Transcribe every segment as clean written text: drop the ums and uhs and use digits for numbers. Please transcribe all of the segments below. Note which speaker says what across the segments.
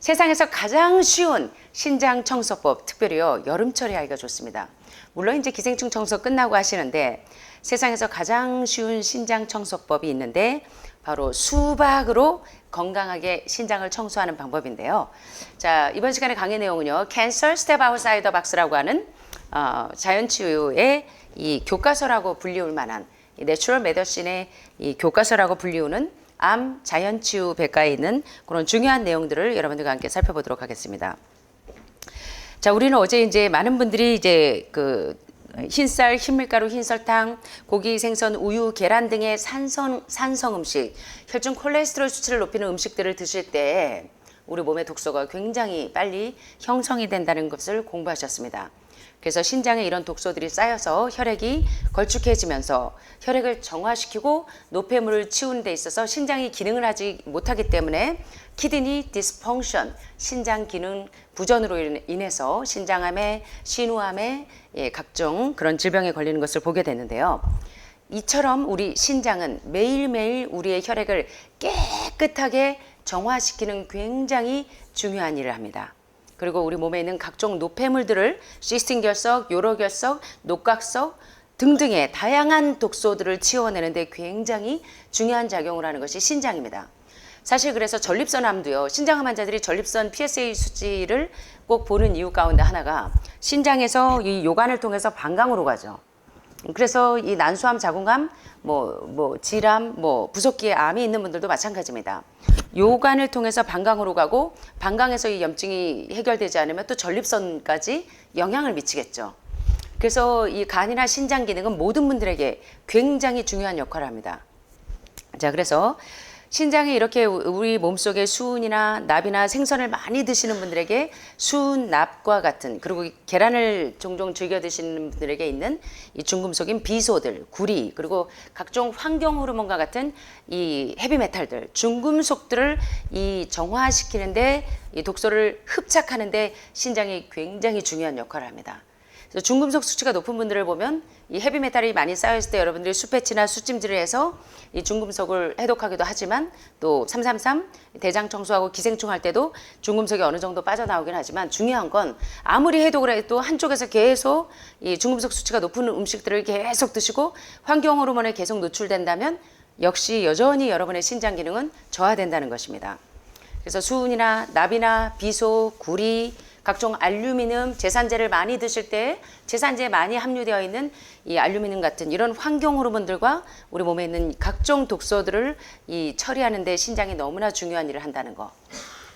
Speaker 1: 세상에서 가장 쉬운 신장 청소법, 특별히요 여름철에 하기가 좋습니다. 물론 이제 기생충 청소 끝나고 하시는데 세상에서 가장 쉬운 신장 청소법이 있는데 바로 수박으로 건강하게 신장을 청소하는 방법인데요. 자, 이번 시간의 강의 내용은요, Cancer Step Outside the Box라고 하는 자연치유의 이 교과서라고 불리울 만한 내추럴 메디신의 이 교과서라고 불리우는 암 자연치유 백과에 있는 그런 중요한 내용들을 여러분들과 함께 살펴보도록 하겠습니다. 자, 우리는 어제 이제 많은 분들이 이제 그 흰쌀, 흰밀가루, 흰설탕, 고기, 생선, 우유, 계란 등의 산성 음식, 혈중 콜레스테롤 수치를 높이는 음식들을 드실 때 우리 몸의 독소가 굉장히 빨리 형성이 된다는 것을 공부하셨습니다. 그래서 신장에 이런 독소들이 쌓여서 혈액이 걸쭉해지면서 혈액을 정화시키고 노폐물을 치우는 데 있어서 신장이 기능을 하지 못하기 때문에 키드니 디스펑션, 신장 기능 부전으로 인해서 신장암에, 신우암에 각종 그런 질병에 걸리는 것을 보게 되는데요. 이처럼 우리 신장은 매일매일 우리의 혈액을 깨끗하게 정화시키는 굉장히 중요한 일을 합니다. 그리고 우리 몸에 있는 각종 노폐물들을 시스틴 결석, 요로 결석, 녹각석 등등의 다양한 독소들을 치워내는데 굉장히 중요한 작용을 하는 것이 신장입니다. 사실 그래서 전립선암도요, 신장암 환자들이 전립선 PSA 수치를 꼭 보는 이유 가운데 하나가 신장에서 이 요관을 통해서 방광으로 가죠. 그래서 이 난수암, 자궁암, 질암, 부속기에 암이 있는 분들도 마찬가지입니다. 요관을 통해서 방광으로 가고 방광에서 이 염증이 해결되지 않으면 또 전립선까지 영향을 미치겠죠. 그래서 이 간이나 신장 기능은 모든 분들에게 굉장히 중요한 역할을 합니다. 자, 그래서 신장이 이렇게 우리 몸속에 수은이나 납이나 생선을 많이 드시는 분들에게 수은, 납과 같은, 그리고 계란을 종종 즐겨 드시는 분들에게 있는 이 중금속인 비소들, 구리, 그리고 각종 환경 호르몬과 같은 이 헤비메탈들, 중금속들을 이 정화시키는데, 이 독소를 흡착하는데 신장이 굉장히 중요한 역할을 합니다. 그래서 중금속 수치가 높은 분들을 보면 이 헤비메탈이 많이 쌓여있을 때 여러분들이 수패치나 수찜질을 해서 이 중금속을 해독하기도 하지만 또 333 대장 청소하고 기생충 할 때도 중금속이 어느 정도 빠져나오긴 하지만 중요한 건 아무리 해독을 해도 한쪽에서 계속 이 중금속 수치가 높은 음식들을 계속 드시고 환경 호르몬에 계속 노출된다면 역시 여전히 여러분의 신장 기능은 저하된다는 것입니다. 그래서 수은이나 납이나 비소, 구리, 각종 알루미늄, 제산제를 많이 드실 때 제산제에 많이 함유되어 있는 이 알루미늄 같은 이런 환경 호르몬들과 우리 몸에 있는 각종 독소들을 이 처리하는 데 신장이 너무나 중요한 일을 한다는 거.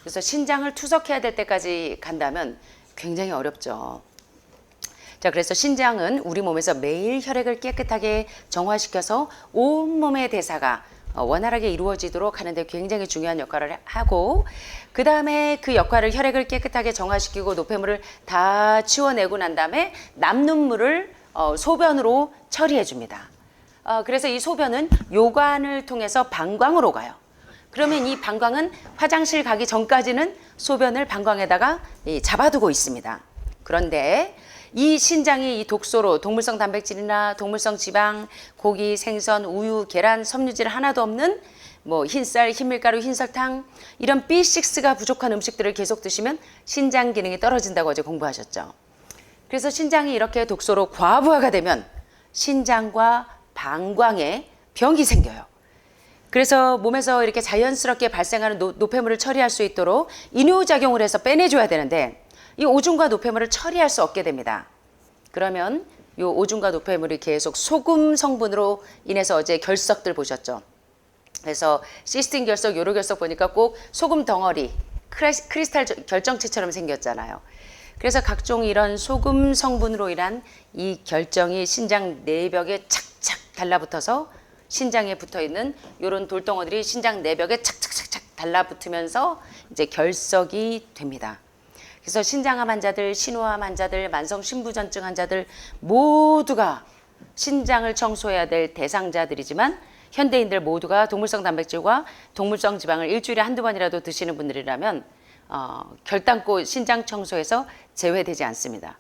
Speaker 1: 그래서 신장을 투석해야 될 때까지 간다면 굉장히 어렵죠. 자, 그래서 신장은 우리 몸에서 매일 혈액을 깨끗하게 정화시켜서 온몸의 대사가 원활하게 이루어지도록 하는데 굉장히 중요한 역할을 하고, 그 다음에 그 역할을 혈액을 깨끗하게 정화시키고 노폐물을 다 치워내고 난 다음에 남는 물을 소변으로 처리해 줍니다. 그래서 이 소변은 요관을 통해서 방광으로 가요. 그러면 이 방광은 화장실 가기 전까지는 소변을 방광에다가 잡아두고 있습니다. 그런데 이 신장이 이 독소로 동물성 단백질이나 동물성 지방, 고기, 생선, 우유, 계란, 섬유질 하나도 없는 흰쌀, 흰밀가루, 흰설탕 이런 B6가 부족한 음식들을 계속 드시면 신장 기능이 떨어진다고 어제 공부하셨죠. 그래서 신장이 이렇게 독소로 과부하가 되면 신장과 방광에 병이 생겨요. 그래서 몸에서 이렇게 자연스럽게 발생하는 노폐물을 처리할 수 있도록 이뇨작용을 해서 빼내줘야 되는데 이 오줌과 노폐물을 처리할 수 없게 됩니다. 그러면 이 오줌과 노폐물이 계속 소금 성분으로 인해서 어제 결석들 보셨죠. 그래서 시스틴 결석, 요로 결석 보니까 꼭 소금 덩어리, 크리스탈 결정체처럼 생겼잖아요. 그래서 각종 이런 소금 성분으로 인한 이 결정이 신장 내벽에 착착 달라붙어서 신장에 붙어있는 이런 돌덩어리들이 신장 내벽에 착착착착 달라붙으면서 이제 결석이 됩니다. 그래서 신장암 환자들, 신우암 환자들, 만성 신부전증 환자들 모두가 신장을 청소해야 될 대상자들이지만 현대인들 모두가 동물성 단백질과 동물성 지방을 일주일에 한두 번이라도 드시는 분들이라면 결단코 신장 청소에서 제외되지 않습니다.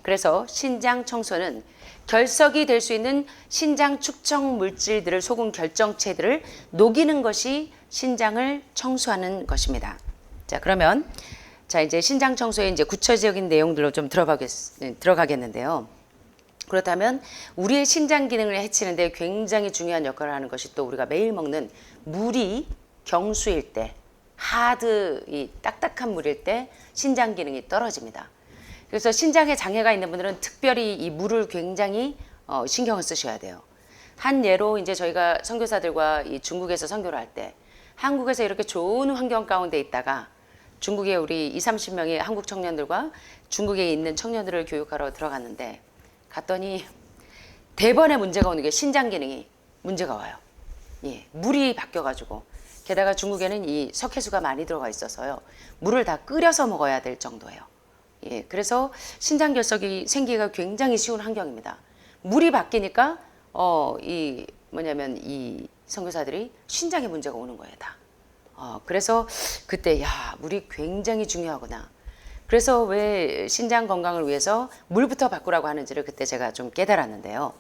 Speaker 1: 그래서 신장 청소는 결석이 될 수 있는 신장 축적 물질들을 속은 결정체들을 녹이는 것이 신장을 청소하는 것입니다. 자, 그러면 이제 신장 청소의 이제 구체적인 내용들로 좀 들어가겠는데요. 그렇다면 우리의 신장 기능을 해치는데 굉장히 중요한 역할을 하는 것이 또 우리가 매일 먹는 물이 경수일 때, 이 딱딱한 물일 때 신장 기능이 떨어집니다. 그래서 신장에 장애가 있는 분들은 특별히 이 물을 굉장히 신경을 쓰셔야 돼요. 한 예로 이제 저희가 선교사들과 이 중국에서 선교를 할 때 한국에서 이렇게 좋은 환경 가운데 있다가 중국에 우리 20-30명의 한국 청년들과 중국에 있는 청년들을 교육하러 들어갔는데 갔더니 대번에 문제가 오는 게 신장 기능이 문제가 와요. 예, 물이 바뀌어가지고 게다가 중국에는 이 석회수가 많이 들어가 있어서요. 물을 다 끓여서 먹어야 될 정도예요. 예, 그래서 신장 결석이 생기기가 굉장히 쉬운 환경입니다. 물이 바뀌니까 이 선교사들이 신장에 문제가 오는 거예요, 다. 그래서 그때 물이 굉장히 중요하구나. 그래서 왜 신장 건강을 위해서 물부터 바꾸라고 하는지를 그때 제가 좀 깨달았는데요.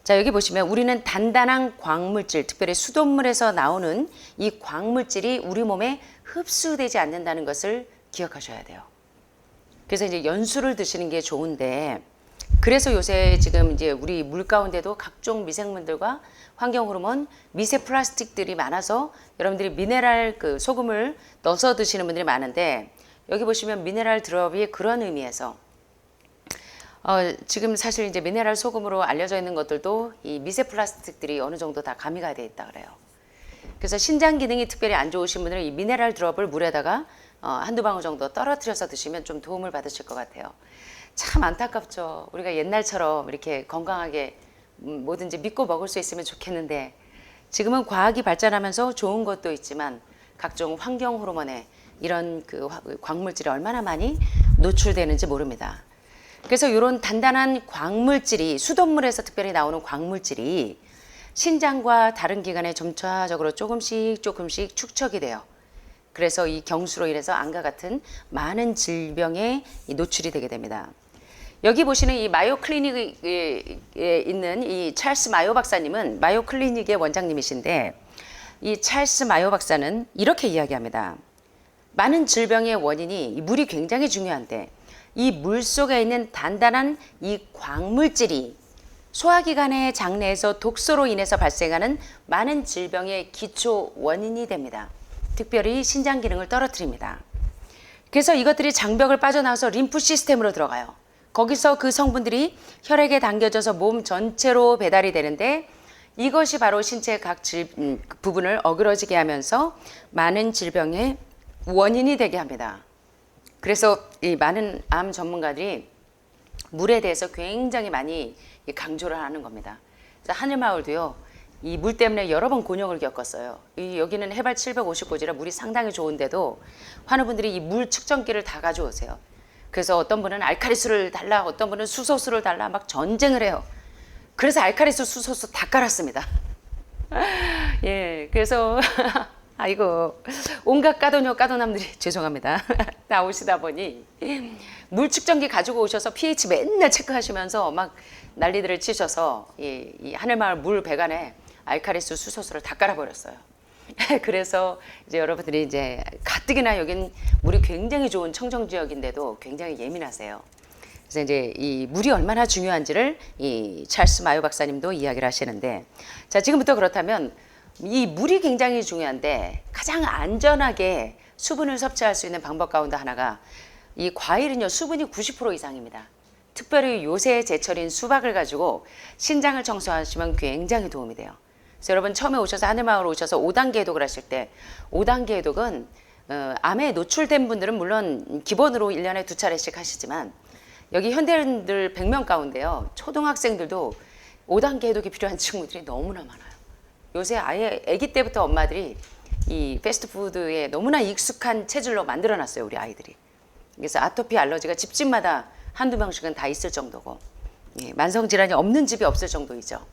Speaker 1: 자, 여기 보시면 우리는 단단한 광물질, 특별히 수돗물에서 나오는 이 광물질이 우리 몸에 흡수되지 않는다는 것을 기억하셔야 돼요. 그래서 이제 연수를 드시는 게 좋은데, 그래서 요새 지금 이제 우리 물 가운데도 각종 미생물들과 환경 호르몬, 미세 플라스틱들이 많아서 여러분들이 미네랄 소금을 넣어서 드시는 분들이 많은데, 여기 보시면 미네랄 드롭이 그런 의미에서 지금 사실 이제 미네랄 소금으로 알려져 있는 것들도 이 미세 플라스틱들이 어느 정도 다 가미가 되어 있다 그래요. 그래서 신장 기능이 특별히 안 좋으신 분들은 이 미네랄 드롭을 물에다가 한두 방울 정도 떨어뜨려서 드시면 좀 도움을 받으실 것 같아요. 참 안타깝죠. 우리가 옛날처럼 이렇게 건강하게 뭐든지 믿고 먹을 수 있으면 좋겠는데, 지금은 과학이 발전하면서 좋은 것도 있지만 각종 환경 호르몬에 이런 광물질이 얼마나 많이 노출되는지 모릅니다. 그래서 이런 단단한 광물질이, 수돗물에서 특별히 나오는 광물질이 신장과 다른 기관에 점차적으로 조금씩 축적이 돼요. 그래서 이 경수로 인해서 암과 같은 많은 질병에 노출이 되게 됩니다. 여기 보시는 이 마요 클리닉에 있는 이 찰스 마요 박사님은 마요 클리닉의 원장님이신데, 이 찰스 마요 박사는 이렇게 이야기합니다. 많은 질병의 원인이 물이 굉장히 중요한데, 이 물 속에 있는 단단한 이 광물질이 소화기관의 장내에서 독소로 인해서 발생하는 많은 질병의 기초 원인이 됩니다. 특별히 신장 기능을 떨어뜨립니다. 그래서 이것들이 장벽을 빠져나와서 림프 시스템으로 들어가요. 거기서 그 성분들이 혈액에 당겨져서 몸 전체로 배달이 되는데, 이것이 바로 신체 각 부분을 어그러지게 하면서 많은 질병의 원인이 되게 합니다. 그래서 이 많은 암 전문가들이 물에 대해서 굉장히 많이 강조를 하는 겁니다. 그래서 하늘마을도요, 이 물 때문에 여러 번 곤욕을 겪었어요. 여기는 해발 759지라 물이 상당히 좋은데도 환우분들이 이 물 측정기를 다 가져오세요. 그래서 어떤 분은 알칼리수를 달라, 어떤 분은 수소수를 달라, 막 전쟁을 해요. 그래서 알칼리수, 수소수 다 깔았습니다. 예, 그래서 아이고, 온갖 까도남들이 죄송합니다. 나오시다 보니 물 측정기 가지고 오셔서 pH 맨날 체크하시면서 막 난리들을 치셔서 이 하늘마을 물 배관에 알칼리수, 수소수를 다 깔아버렸어요. 그래서 이제 여러분들이 이제 가뜩이나 여긴 물이 굉장히 좋은 청정 지역인데도 굉장히 예민하세요. 그래서 이제 이 물이 얼마나 중요한지를 이 찰스 마요 박사님도 이야기를 하시는데, 자, 지금부터 그렇다면 이 물이 굉장히 중요한데 가장 안전하게 수분을 섭취할 수 있는 방법 가운데 하나가, 이 과일은요 수분이 90% 이상입니다. 특별히 요새 제철인 수박을 가지고 신장을 청소하시면 굉장히 도움이 돼요. 그래서 여러분 처음에 오셔서 하늘마을 오셔서 5단계 해독을 하실 때, 5단계 해독은 암에 노출된 분들은 물론 기본으로 1년에 2차례씩 하시지만, 여기 현대인들 100명 가운데요 초등학생들도 5단계 해독이 필요한 친구들이 너무나 많아요. 요새 아예 아기 때부터 엄마들이 이 패스트푸드에 너무나 익숙한 체질로 만들어놨어요, 우리 아이들이. 그래서 아토피 알러지가 집집마다 한두 명씩은 다 있을 정도고, 예, 만성질환이 없는 집이 없을 정도이죠.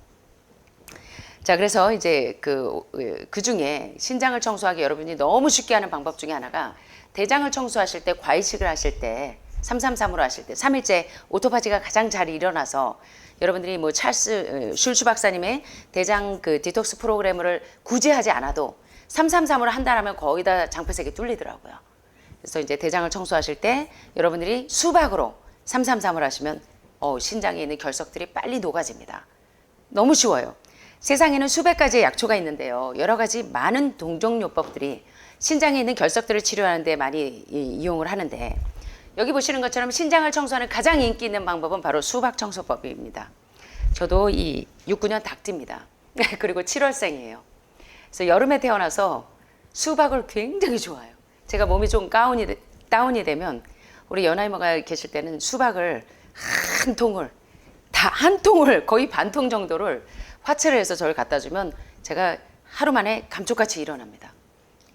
Speaker 1: 자, 그래서 이제 그 중에 신장을 청소하기 여러분이 너무 쉽게 하는 방법 중에 하나가 대장을 청소하실 때, 과이식을 하실 때, 333으로 하실 때 3일째 오토파지가 가장 잘 일어나서 여러분들이 뭐 찰스 슐츠 박사님의 대장 그 디톡스 프로그램을 굳이 하지 않아도 333으로 한다라면 거의 다 장폐색이 뚫리더라고요. 그래서 이제 대장을 청소하실 때 여러분들이 수박으로 333을 하시면 신장에 있는 결석들이 빨리 녹아집니다. 너무 쉬워요. 세상에는 수백 가지의 약초가 있는데요. 여러 가지 많은 동종요법들이 신장에 있는 결석들을 치료하는 데 많이 이용을 하는데, 여기 보시는 것처럼 신장을 청소하는 가장 인기 있는 방법은 바로 수박 청소법입니다. 저도 이 69년 닭띠입니다. 그리고 7월생이에요. 그래서 여름에 태어나서 수박을 굉장히 좋아해요. 제가 몸이 좀 다운이 되면 우리 연하이모가 계실 때는 수박을 한 통을 거의 반 통 정도를 화채를 해서 저를 갖다 주면 제가 하루 만에 감쪽같이 일어납니다.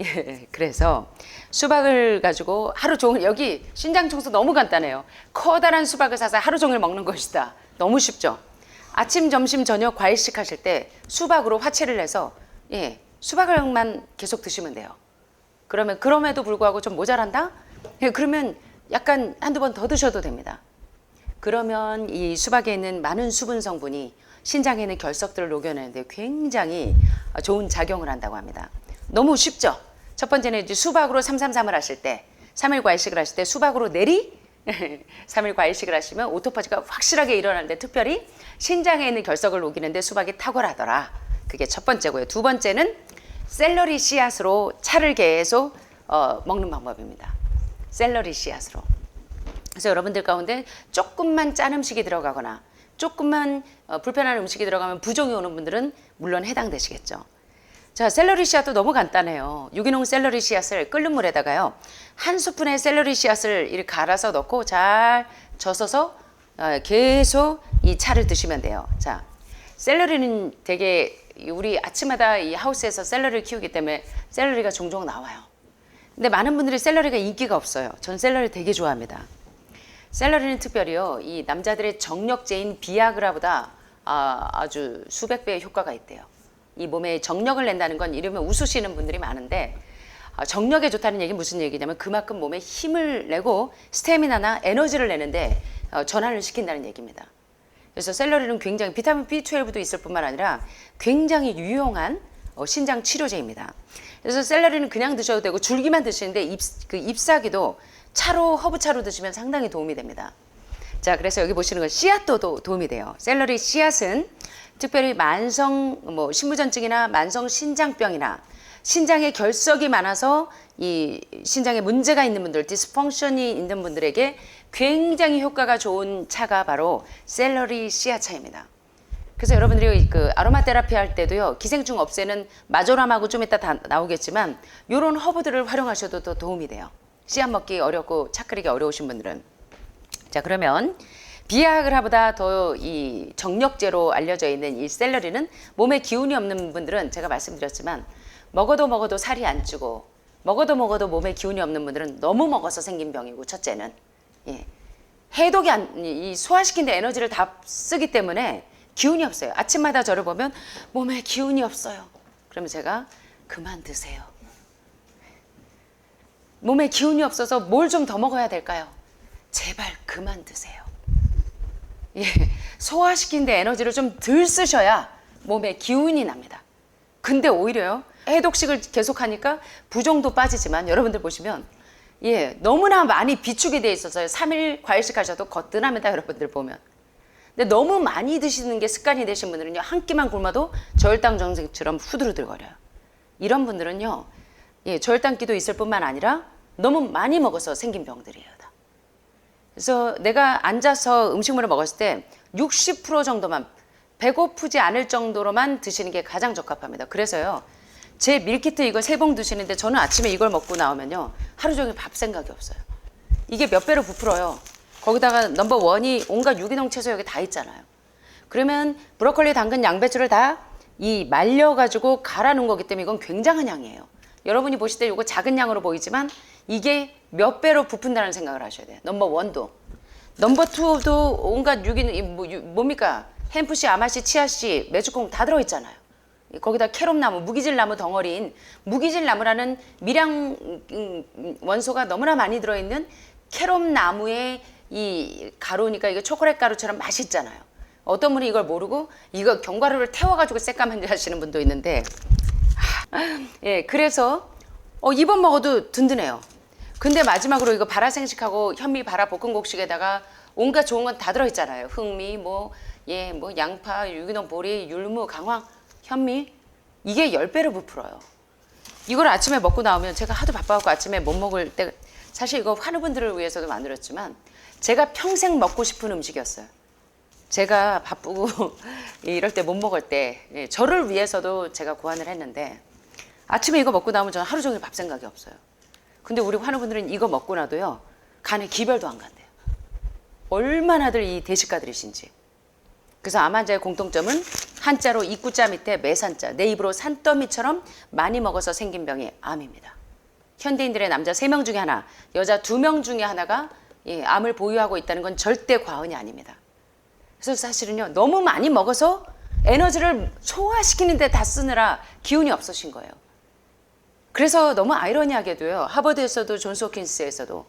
Speaker 1: 예, 그래서 수박을 가지고 하루 종일, 여기 신장 청소 너무 간단해요. 커다란 수박을 사서 하루 종일 먹는 것이다. 너무 쉽죠. 아침, 점심, 저녁 과일식 하실 때 수박으로 화채를 해서 수박을만 계속 드시면 돼요. 그럼에도 불구하고 좀 모자란다? 그러면 약간 한두 번 더 드셔도 됩니다. 그러면 이 수박에 있는 많은 수분 성분이 신장에 있는 결석들을 녹여내는데 굉장히 좋은 작용을 한다고 합니다. 너무 쉽죠? 첫 번째는 이제 수박으로 333을 하실 때, 3일 과일식을 하실 때 수박으로 내리 3일 과일식을 하시면 오토파지가 확실하게 일어나는데, 특별히 신장에 있는 결석을 녹이는데 수박이 탁월하더라. 그게 첫 번째고요. 두 번째는 샐러리 씨앗으로 차를 계속 먹는 방법입니다. 샐러리 씨앗으로. 그래서 여러분들 가운데 조금만 짠 음식이 들어가거나 조금만 불편한 음식이 들어가면 부종이 오는 분들은 물론 해당되시겠죠. 자, 샐러리 씨앗도 너무 간단해요. 유기농 샐러리 씨앗을 끓는 물에다가요, 한 스푼의 샐러리 씨앗을 이렇게 갈아서 넣고 잘 젖어서 계속 이 차를 드시면 돼요. 자, 샐러리는 되게 우리 아침마다 이 하우스에서 샐러리를 키우기 때문에 샐러리가 종종 나와요. 근데 많은 분들이 샐러리가 인기가 없어요. 전 샐러리 되게 좋아합니다. 샐러리는 특별히요, 이 남자들의 정력제인 비아그라보다 아주 수백 배의 효과가 있대요. 이 몸에 정력을 낸다는 건 이러면 웃으시는 분들이 많은데, 정력에 좋다는 얘기는 무슨 얘기냐면 그만큼 몸에 힘을 내고 스태미나나 에너지를 내는데 전환을 시킨다는 얘기입니다. 그래서 셀러리는 굉장히 비타민 B12도 있을 뿐만 아니라 굉장히 유용한 신장 치료제입니다. 그래서 셀러리는 그냥 드셔도 되고 줄기만 드시는데 잎사귀도 차로, 허브차로 드시면 상당히 도움이 됩니다. 자, 그래서 여기 보시는 건 씨앗도 도움이 돼요. 셀러리 씨앗은 특별히 만성 신부전증이나 만성 신장병이나 신장에 결석이 많아서 이 신장에 문제가 있는 분들, 디스펑션이 있는 분들에게 굉장히 효과가 좋은 차가 바로 셀러리 씨앗차입니다. 그래서 여러분들이 그 아로마 테라피 할 때도요, 기생충 없애는 마조람하고 좀 이따 다 나오겠지만 이런 허브들을 활용하셔도 더 도움이 돼요. 씨앗 먹기 어렵고 차 끓이기 어려우신 분들은. 자, 그러면 비아그라보다 더 이 정력제로 알려져 있는 이 셀러리는 몸에 기운이 없는 분들은 제가 말씀드렸지만 먹어도 살이 안 찌고 먹어도 몸에 기운이 없는 분들은 너무 먹어서 생긴 병이고, 첫째는 해독이 이 소화시킨 데 에너지를 다 쓰기 때문에 기운이 없어요. 아침마다 저를 보면 몸에 기운이 없어요. 그러면 제가 그만 드세요. 몸에 기운이 없어서 뭘 좀 더 먹어야 될까요? 제발 그만 드세요. 소화시킨 데 에너지를 좀 덜 쓰셔야 몸에 기운이 납니다. 근데 오히려요, 해독식을 계속하니까 부종도 빠지지만 여러분들 보시면 너무나 많이 비축이 돼 있어서요, 3일 과일식 하셔도 거뜬합니다. 여러분들 보면. 근데 너무 많이 드시는 게 습관이 되신 분들은요, 한 끼만 굶어도 저혈당 정생처럼 후들후들거려요. 이런 분들은요, 저혈당기도 있을 뿐만 아니라 너무 많이 먹어서 생긴 병들이에요. 다. 그래서 내가 앉아서 음식물을 먹었을 때 60% 정도만, 배고프지 않을 정도로만 드시는 게 가장 적합합니다. 그래서요, 제 밀키트 이거 3봉 드시는데 저는 아침에 이걸 먹고 나오면요, 하루 종일 밥 생각이 없어요. 이게 몇 배로 부풀어요. 거기다가 넘버 원이 온갖 유기농 채소 여기 다 있잖아요. 그러면 브로콜리, 당근, 양배추를 다 말려가지고 갈아 놓은 거기 때문에 이건 굉장한 양이에요. 여러분이 보실 때 이거 작은 양으로 보이지만 이게 몇 배로 부푼다는 생각을 하셔야 돼요. 넘버 원도. 넘버 투도 온갖 유기농, 뭡니까? 햄프씨, 아마씨, 치아씨, 메주콩 다 들어있잖아요. 거기다 캐롭나무, 무기질나무 덩어리인 무기질나무라는 미량 원소가 너무나 많이 들어있는 캐롭나무의 이 가루니까 이게 초콜릿 가루처럼 맛있잖아요. 어떤 분이 이걸 모르고 이거 견과류를 태워가지고 새까만 하시는 분도 있는데 예, 그래서 이번 먹어도 든든해요. 근데 마지막으로 이거 발화생식하고 현미 발화 볶음곡식에다가 온갖 좋은 건 다 들어있잖아요. 흑미, 뭐 양파, 유기농 보리, 율무, 강황, 현미. 이게 10배로 부풀어요. 이걸 아침에 먹고 나오면 제가 하도 바빠갖고 아침에 못 먹을 때 사실 이거 환우분들을 위해서도 만들었지만 제가 평생 먹고 싶은 음식이었어요. 제가 바쁘고 이럴 때 못 먹을 때 저를 위해서도 제가 고안을 했는데 아침에 이거 먹고 나오면 저는 하루 종일 밥 생각이 없어요. 근데 우리 환우분들은 이거 먹고 나도요 간에 기별도 안 간대요. 얼마나들 이 대식가들이신지. 그래서 암 환자의 공통점은 한자로 입구자 밑에 매산자, 내 입으로 산더미처럼 많이 먹어서 생긴 병이 암입니다. 현대인들의 남자 3명 중에 하나, 여자 2명 중에 하나가 암을 보유하고 있다는 건 절대 과언이 아닙니다. 그래서 사실은요 너무 많이 먹어서 에너지를 소화시키는 데 다 쓰느라 기운이 없으신 거예요. 그래서 너무 아이러니하게도요 하버드에서도 존스 홉킨스에서도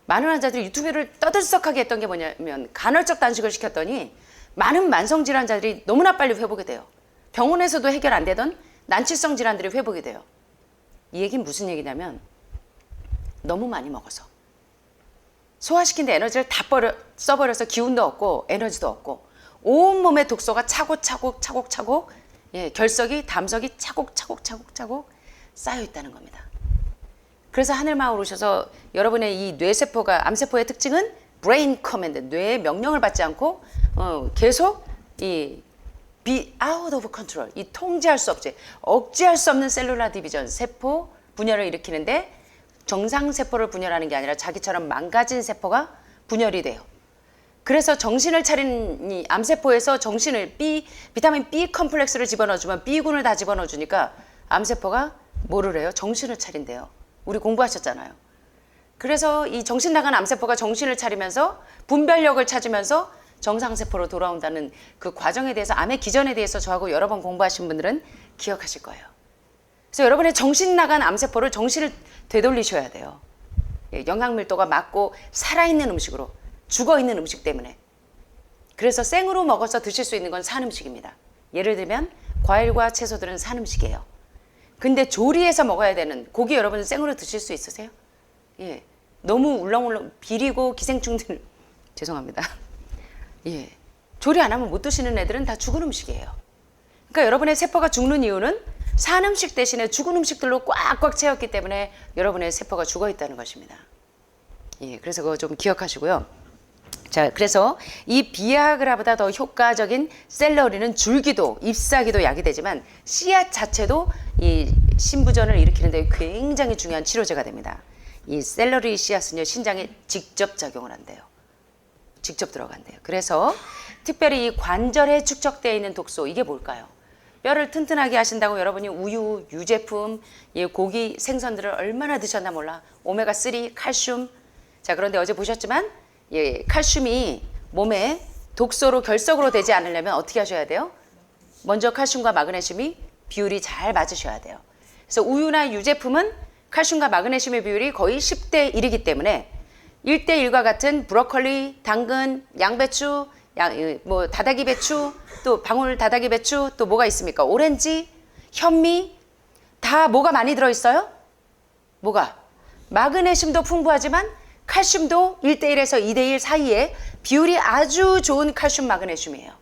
Speaker 1: 많은 환자들이 유튜브를 떠들썩하게 했던 게 뭐냐면 간헐적 단식을 시켰더니 많은 만성 질환자들이 너무나 빨리 회복이 돼요. 병원에서도 해결 안 되던 난치성 질환들이 회복이 돼요. 이 얘기는 무슨 얘기냐면 너무 많이 먹어서 소화시킨 데 에너지를 다 써버려서 기운도 없고 에너지도 없고 온몸에 독소가 차곡차곡 결석이 담석이 차곡차곡 쌓여 있다는 겁니다. 그래서 하늘마을 오셔서 여러분의 이 뇌세포가 암세포의 특징은 브레인 커맨드, 뇌의 명령을 받지 않고 계속 이 out of control, 이 통제할 수 없지, 억제할 수 없는 셀룰라 디비전, 세포 분열을 일으키는데 정상 세포를 분열하는 게 아니라 자기처럼 망가진 세포가 분열이 돼요. 그래서 정신을 차린 이 암세포에서 정신을 비타민 B 컴플렉스를 집어넣어주면 B군을 다 집어넣어주니까 암세포가 뭐를 해요? 정신을 차린대요. 우리 공부하셨잖아요. 그래서 이 정신 나간 암세포가 정신을 차리면서 분별력을 찾으면서 정상세포로 돌아온다는 그 과정에 대해서 암의 기전에 대해서 저하고 여러 번 공부하신 분들은 기억하실 거예요. 그래서 여러분의 정신 나간 암세포를 정신을 되돌리셔야 돼요. 영양밀도가 맞고 살아있는 음식으로, 죽어있는 음식 때문에. 그래서 생으로 먹어서 드실 수 있는 건 산 음식입니다. 예를 들면 과일과 채소들은 산 음식이에요. 근데 조리해서 먹어야 되는 고기 여러분 생으로 드실 수 있으세요? 예, 너무 울렁울렁 비리고 기생충들 죄송합니다. 예, 조리 안 하면 못 드시는 애들은 다 죽은 음식이에요. 그러니까 여러분의 세포가 죽는 이유는 산 음식 대신에 죽은 음식들로 꽉꽉 채웠기 때문에 여러분의 세포가 죽어 있다는 것입니다. 예, 그래서 그거 좀 기억하시고요. 자, 그래서 이 비아그라보다 더 효과적인 샐러리는 줄기도, 잎사귀도 약이 되지만 씨앗 자체도 이 신부전을 일으키는 데 굉장히 중요한 치료제가 됩니다. 이 샐러리 씨앗은요, 신장에 직접 작용을 한대요. 직접 들어간대요. 그래서 특별히 이 관절에 축적되어 있는 독소, 이게 뭘까요? 뼈를 튼튼하게 하신다고 여러분이 우유, 유제품, 고기, 생선들을 얼마나 드셨나 몰라. 오메가3, 칼슘. 자, 그런데 어제 보셨지만 칼슘이 몸에 독소로 결석으로 되지 않으려면 어떻게 하셔야 돼요? 먼저 칼슘과 마그네슘이 비율이 잘 맞으셔야 돼요. 그래서 우유나 유제품은 칼슘과 마그네슘의 비율이 거의 10대 1이기 때문에 1대 1과 같은 브로콜리, 당근, 양배추, 다다기 배추, 또 방울 다다기 배추, 또 뭐가 있습니까? 오렌지, 현미, 다 뭐가 많이 들어있어요? 뭐가? 마그네슘도 풍부하지만 칼슘도 1대1에서 2대1 사이에 비율이 아주 좋은 칼슘 마그네슘이에요.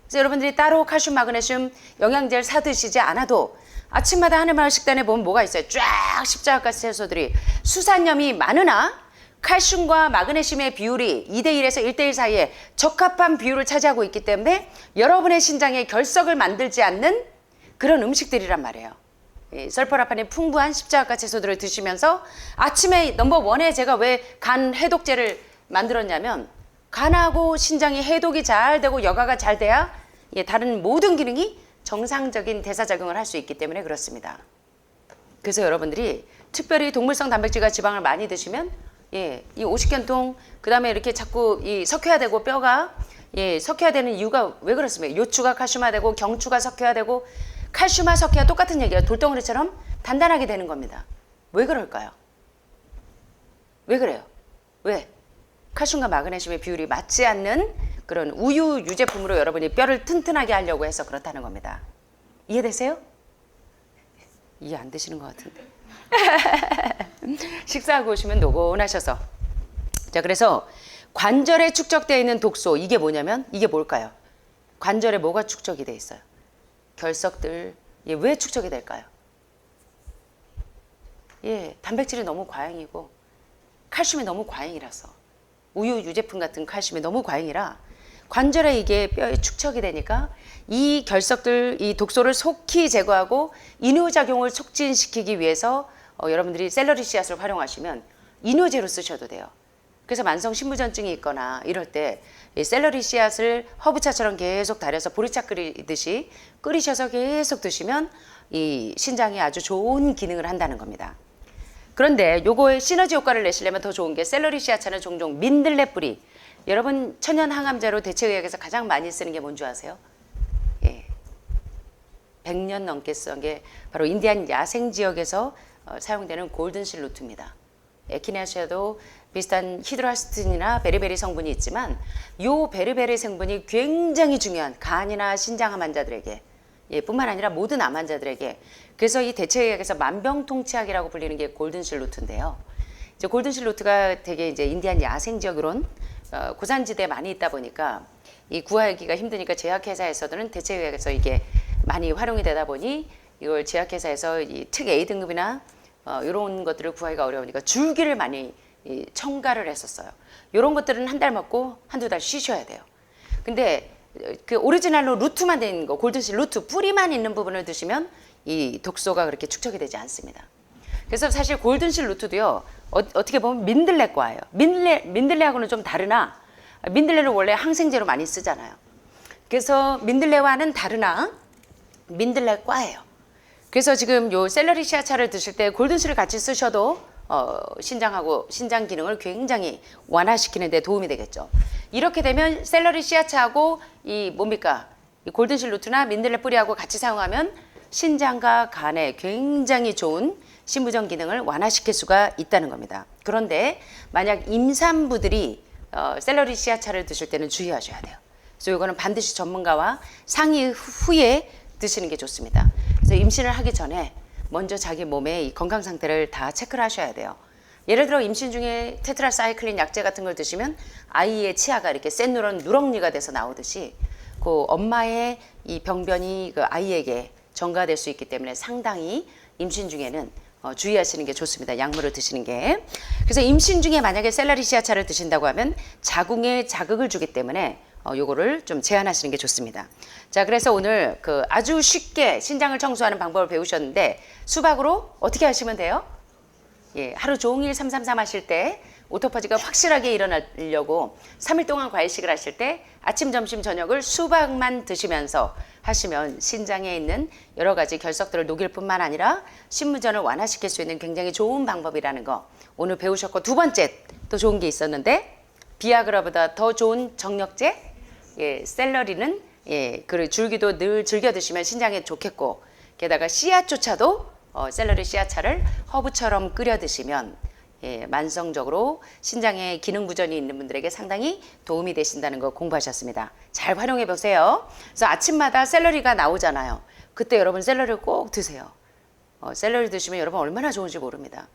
Speaker 1: 그래서 여러분들이 따로 칼슘 마그네슘 영양제를 사 드시지 않아도 아침마다 하늘마을 식단에 보면 뭐가 있어요? 쫙 십자가 채소들이 수산염이 많으나 칼슘과 마그네슘의 비율이 2대1에서 1대1 사이에 적합한 비율을 차지하고 있기 때문에 여러분의 신장에 결석을 만들지 않는 그런 음식들이란 말이에요. 설포라판이 풍부한 십자가 채소들을 드시면서 아침에 넘버1에 제가 왜 간 해독제를 만들었냐면 간하고 신장이 해독이 잘 되고 여가가 잘 돼야 다른 모든 기능이 정상적인 대사작용을 할 수 있기 때문에 그렇습니다. 그래서 여러분들이 특별히 동물성 단백질과 지방을 많이 드시면 이 오십견통, 그 다음에 이렇게 자꾸 석회화 되고 뼈가 석회화 되는 이유가 왜 그렇습니까? 요추가 칼슘화되고 경추가 석회화 되고 칼슘과 석회와 똑같은 얘기예요. 돌덩어리처럼 단단하게 되는 겁니다. 왜 그럴까요? 왜 그래요? 왜? 칼슘과 마그네슘의 비율이 맞지 않는 그런 우유 유제품으로 여러분이 뼈를 튼튼하게 하려고 해서 그렇다는 겁니다. 이해되세요? 이해 안 되시는 것 같은데. 식사하고 오시면 노곤하셔서. 자, 그래서 관절에 축적되어 있는 독소, 이게 뭐냐면 이게 뭘까요? 관절에 뭐가 축적이 되어 있어요? 결석들. 예, 왜 축적이 될까요? 예, 단백질이 너무 과잉이고 칼슘이 너무 과잉이라서, 우유 유제품 같은 칼슘이 너무 과잉이라 관절에 이게 뼈에 축적이 되니까 이 결석들, 이 독소를 속히 제거하고 이뇨작용을 촉진시키기 위해서 여러분들이 샐러리 씨앗을 활용하시면 이뇨제로 쓰셔도 돼요. 그래서 만성 신부전증이 있거나 이럴 때 이 샐러리 씨앗을 허브차처럼 계속 달여서 보리차 끓이듯이 끓이셔서 계속 드시면 이 신장에 아주 좋은 기능을 한다는 겁니다. 그런데 요거의 시너지 효과를 내시려면 더 좋은 게 샐러리 씨앗차는 종종 민들레 뿌리. 여러분 천연 항암제로 대체의학에서 가장 많이 쓰는 게 뭔지 아세요? 예, 100년 넘게 쓴 게 바로 인디안 야생 지역에서 사용되는 골든실 루트입니다. 에키네시아도 비슷한 히드라스틴이나 베리베리 성분이 있지만 요 베리베리 성분이 굉장히 중요한 간이나 신장암 환자들에게, 예, 뿐만 아니라 모든 암 환자들에게, 그래서 이 대체의학에서 만병통치약이라고 불리는 게 골든실 루트인데요. 이제 골든실 루트가 되게 이제 인디안 야생 지역으론 고산지대에 많이 있다 보니까 이 구하기가 힘드니까 제약회사에서는 대체의학에서 이게 많이 활용이 되다 보니 이걸 제약회사에서 이 특 A등급이나 이런 것들을 구하기가 어려우니까 줄기를 많이 첨가를 했었어요. 이런 것들은 한 달 먹고 한두 달 쉬셔야 돼요. 근데 그 오리지널로 루트만 된 거, 골든실 루트 뿌리만 있는 부분을 드시면 이 독소가 그렇게 축적이 되지 않습니다. 그래서 사실 골든실 루트도요, 어떻게 보면 민들레과예요. 민들레하고는 좀 다르나, 민들레를 원래 항생제로 많이 쓰잖아요. 그래서 민들레와는 다르나 민들레과예요. 그래서 지금 요 샐러리 씨앗차를 드실 때 골든실을 같이 쓰셔도 신장하고 신장 기능을 굉장히 완화시키는 데 도움이 되겠죠. 이렇게 되면 샐러리 씨앗차하고 이 뭡니까? 이 골든실 루트나 민들레 뿌리하고 같이 사용하면 신장과 간에 굉장히 좋은 신부전 기능을 완화시킬 수가 있다는 겁니다. 그런데 만약 임산부들이 샐러리 씨앗차를 드실 때는 주의하셔야 돼요. 그래서 이거는 반드시 전문가와 상의 후에 드시는 게 좋습니다. 그래서 임신을 하기 전에 먼저 자기 몸의 이 건강 상태를 다 체크를 하셔야 돼요. 예를 들어 임신 중에 테트라사이클린 약제 같은 걸 드시면 아이의 치아가 이렇게 센 누렁니가 돼서 나오듯이 그 엄마의 이 병변이 그 아이에게 전가될 수 있기 때문에 상당히 임신 중에는 주의하시는 게 좋습니다. 약물을 드시는 게. 그래서 임신 중에 만약에 샐러리 씨앗차를 드신다고 하면 자궁에 자극을 주기 때문에 요거를 좀 제한하시는 게 좋습니다. 자, 그래서 오늘 그 아주 쉽게 신장을 청소하는 방법을 배우셨는데 수박으로 어떻게 하시면 돼요? 예, 하루 종일 333 하실 때 오토파지가 확실하게 일어나려고 3일 동안 과일식을 하실 때 아침, 점심, 저녁을 수박만 드시면서 하시면 신장에 있는 여러 가지 결석들을 녹일 뿐만 아니라 신부전을 완화시킬 수 있는 굉장히 좋은 방법이라는 거 오늘 배우셨고, 두 번째 또 좋은 게 있었는데 비아그라보다 더 좋은 정력제, 예, 샐러리는 예, 그 줄기도 늘 즐겨 드시면 신장에 좋겠고, 게다가 씨앗조차도 샐러리 씨앗차를 허브처럼 끓여 드시면 예, 만성적으로 신장에 기능 부전이 있는 분들에게 상당히 도움이 되신다는 거 공부하셨습니다. 잘 활용해 보세요. 그래서 아침마다 샐러리가 나오잖아요. 그때 여러분 샐러리를 꼭 드세요. 샐러리 드시면 여러분 얼마나 좋은지 모릅니다.